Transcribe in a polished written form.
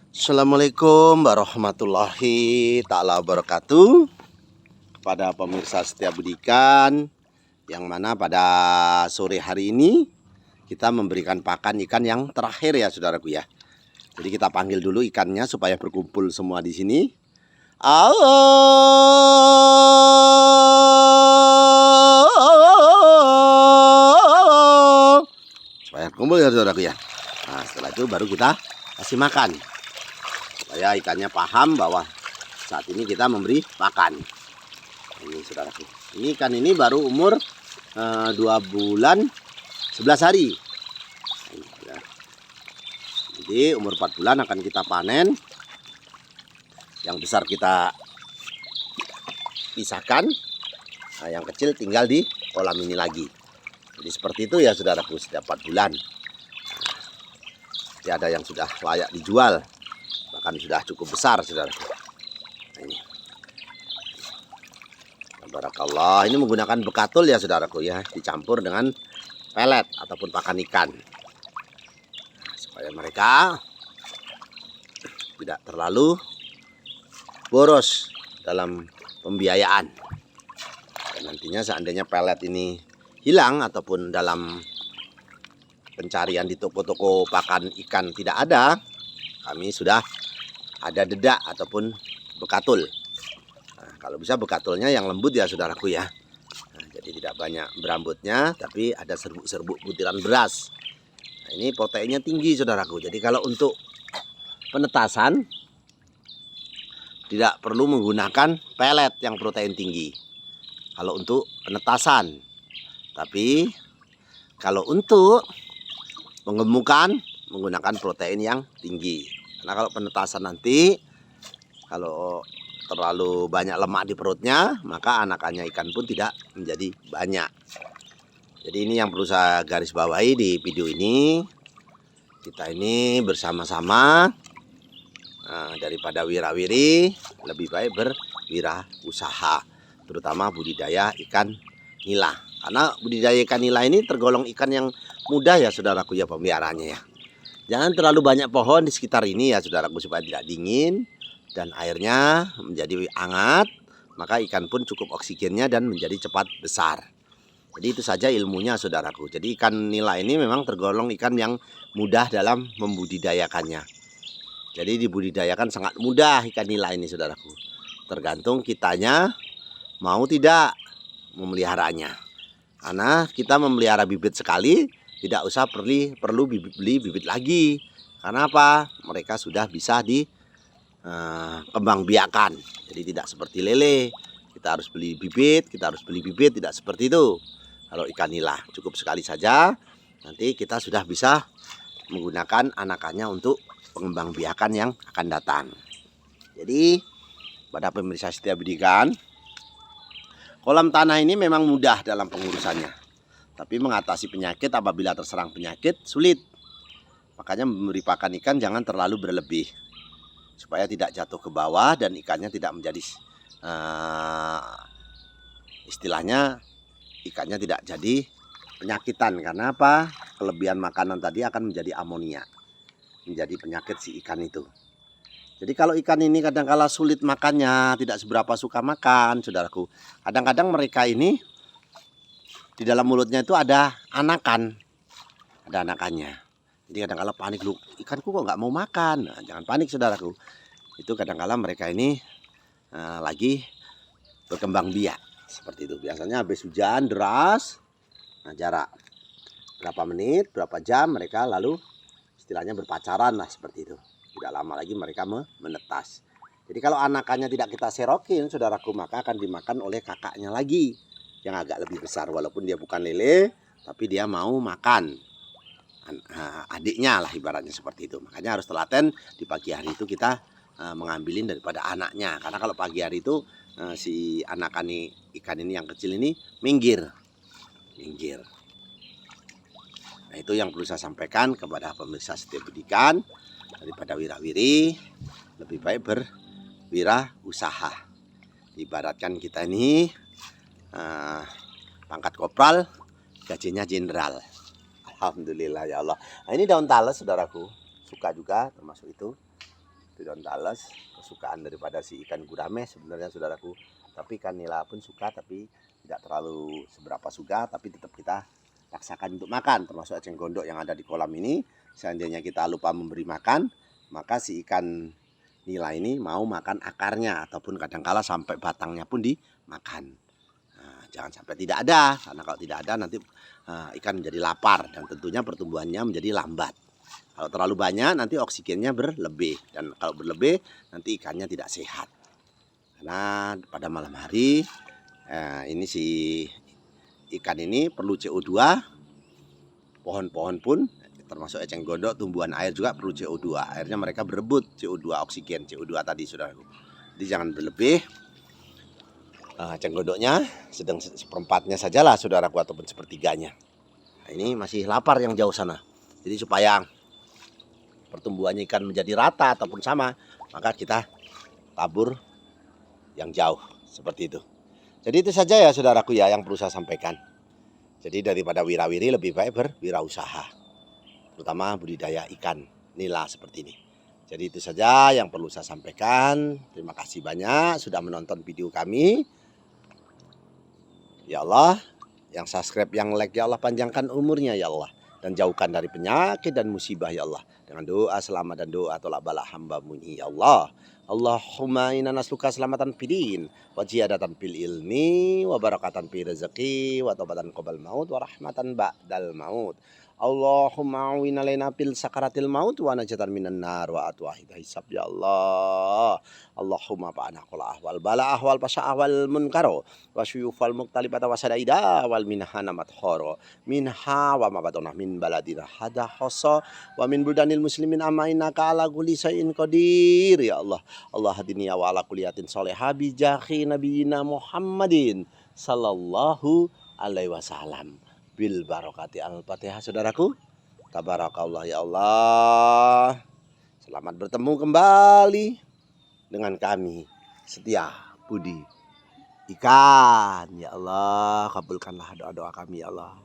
Assalamualaikum warahmatullahi ta'ala wabarakatuh. Kepada pemirsa setia budikan, yang mana pada sore hari ini kita memberikan pakan ikan yang terakhir ya saudaraku ya. Jadi kita panggil dulu ikannya supaya berkumpul semua di sini. Supaya kumpul ya saudaraku ya. Nah, setelah itu baru kita kasih makan supaya ikannya paham bahwa saat ini kita memberi pakan. Ini saudaraku, ini ikan ini baru umur 2 bulan 11 hari. Jadi umur 4 bulan akan kita panen. Yang besar kita pisahkan, nah, yang kecil tinggal di kolam ini lagi. Jadi seperti itu ya saudaraku, setiap 4 bulan. Jadi ada yang sudah layak dijual, bahkan sudah cukup besar saudaraku. Ini barakallah, ini menggunakan bekatul ya saudaraku ya, dicampur dengan pelet ataupun pakan ikan, supaya mereka tidak terlalu boros dalam pembiayaan. Dan nantinya seandainya pelet ini hilang ataupun dalam pencarian di toko-toko pakan ikan tidak ada, kami sudah ada dedak ataupun bekatul. Nah, kalau bisa bekatulnya yang lembut ya saudaraku ya. Nah, jadi tidak banyak berambutnya, tapi ada serbuk-serbuk butiran beras. Nah, ini proteinnya tinggi saudaraku. Jadi kalau untuk penetasan tidak perlu menggunakan pelet yang protein tinggi. Kalau untuk penetasan, tapi kalau untuk penggemukan menggunakan protein yang tinggi. Karena kalau penetasan nanti kalau terlalu banyak lemak di perutnya, maka anakannya ikan pun tidak menjadi banyak. Jadi ini yang perlu saya garis bawahi di video ini. Kita ini bersama-sama, daripada wirawiri lebih baik berwirausaha, terutama budidaya ikan nila. Karena budidaya ikan nila ini tergolong ikan yang mudah ya saudaraku ya pemeliharanya ya. Jangan terlalu banyak pohon di sekitar ini ya saudaraku, supaya tidak dingin dan airnya menjadi hangat, maka ikan pun cukup oksigennya dan menjadi cepat besar. Jadi itu saja ilmunya saudaraku. Jadi ikan nila ini memang tergolong ikan yang mudah dalam membudidayakannya. Jadi dibudidayakan sangat mudah ikan nila ini saudaraku. Tergantung kitanya mau tidak memeliharanya. Karena kita memelihara bibit sekali, tidak usah perlu beli bibit lagi. Karena apa? Mereka sudah bisa dikembang biakan. Jadi tidak seperti lele, kita harus beli bibit, tidak seperti itu. Kalau ikan nila cukup sekali saja, nanti kita sudah bisa menggunakan anakannya untuk pengembang biakan yang akan datang. Jadi pada pemirsa setia budikan, kolam tanah ini memang mudah dalam pengurusannya. Tapi mengatasi penyakit apabila terserang penyakit sulit. Makanya memberi pakan ikan jangan terlalu berlebih, supaya tidak jatuh ke bawah dan ikannya tidak menjadi istilahnya ikannya tidak jadi penyakitan. Karena apa? Kelebihan makanan tadi akan menjadi amonia, menjadi penyakit si ikan itu. Jadi kalau ikan ini kadang-kala sulit makannya, tidak seberapa suka makan saudaraku. Kadang-kadang mereka ini di dalam mulutnya itu ada anakan, ada anakannya. Jadi kadang-kala panik, lu ikanku kok nggak mau makan. Nah, jangan panik saudaraku. Itu kadang-kala mereka ini lagi berkembang biak seperti itu. Biasanya habis hujan deras, nah jarak berapa menit, berapa jam mereka lalu istilahnya berpacaran lah seperti itu. Tidak lama lagi mereka menetas. Jadi kalau anakannya tidak kita serokin saudaraku, maka akan dimakan oleh kakaknya lagi yang agak lebih besar. Walaupun dia bukan lele, tapi dia mau makan adiknya lah ibaratnya seperti itu. Makanya harus telaten di pagi hari itu kita mengambilin daripada anaknya. Karena kalau pagi hari itu si anakan ikan ini yang kecil ini minggir. Nah itu yang perlu saya sampaikan kepada pemirsa setia budikan, daripada wirawiri lebih baik berwirausaha. Ibaratkan kita ini pangkat kopral, gajinya jenderal. Alhamdulillah ya Allah. Nah ini daun talas saudaraku, suka juga termasuk itu. Itu daun talas, kesukaan daripada si ikan gurame sebenarnya saudaraku. Tapi ikan nila pun suka, tapi tidak terlalu seberapa suka, tapi tetap kita paksakan untuk makan. Termasuk eceng gondok yang ada di kolam ini. Seandainya kita lupa memberi makan, maka si ikan nila ini mau makan akarnya, ataupun kadangkala sampai batangnya pun dimakan. Nah, jangan sampai tidak ada, karena kalau tidak ada nanti ikan menjadi lapar dan tentunya pertumbuhannya menjadi lambat. Kalau terlalu banyak nanti oksigennya berlebih, dan kalau berlebih nanti ikannya tidak sehat. Karena pada malam hari ini si ikan ini perlu CO2, pohon-pohon pun termasuk eceng gondok, tumbuhan air juga perlu CO2. Akhirnya mereka berebut CO2, oksigen, CO2 tadi saudaraku. Jadi jangan berlebih. Eceng gondoknya sedang seperempatnya sajalah saudaraku, ataupun sepertiganya. Nah, ini masih lapar yang jauh sana. Jadi supaya pertumbuhannya ikan menjadi rata ataupun sama, maka kita tabur yang jauh seperti itu. Jadi itu saja ya saudaraku ya yang perlu saya sampaikan. Jadi daripada wirawiri lebih baik berwirausaha, terutama budidaya ikan nila seperti ini. Jadi itu saja yang perlu saya sampaikan. Terima kasih banyak sudah menonton video kami. Ya Allah, yang subscribe, yang like, ya Allah panjangkan umurnya ya Allah, dan jauhkan dari penyakit dan musibah ya Allah, dengan doa selamat dan doa tolak bala hamba-Mu ya Allah. Allahumma inna nasluka selamatan fidin wa ziyadatan fil ilmi wa barakatan fi rezeki wa taubatan qabal maut wa rahmatan ba'dal maut. Allahumma awin alaina fil sakaratil maut wa najatan minan nar wa atwahid hisab ya Allah. Allahumma fa'ana qul ahwal bala ahwal pasha ahwal munkaro wa syuyufal muqtalibata wa sadaida wal minhana mathoro minha wa mabatonah min baladina hada khoso wa min buldanil muslimin amainaka ala kulli syai'in qadir ya Allah. Allah hadini wa ala kuliyatin solehah bijahi nabiyina Muhammadin sallallahu alaihi wasallam bil barokati al-fatihah saudaraku. Tabarakallah ya Allah. Selamat bertemu kembali dengan kami Setia Budi Ikan ya Allah. Kabulkanlah doa-doa kami ya Allah.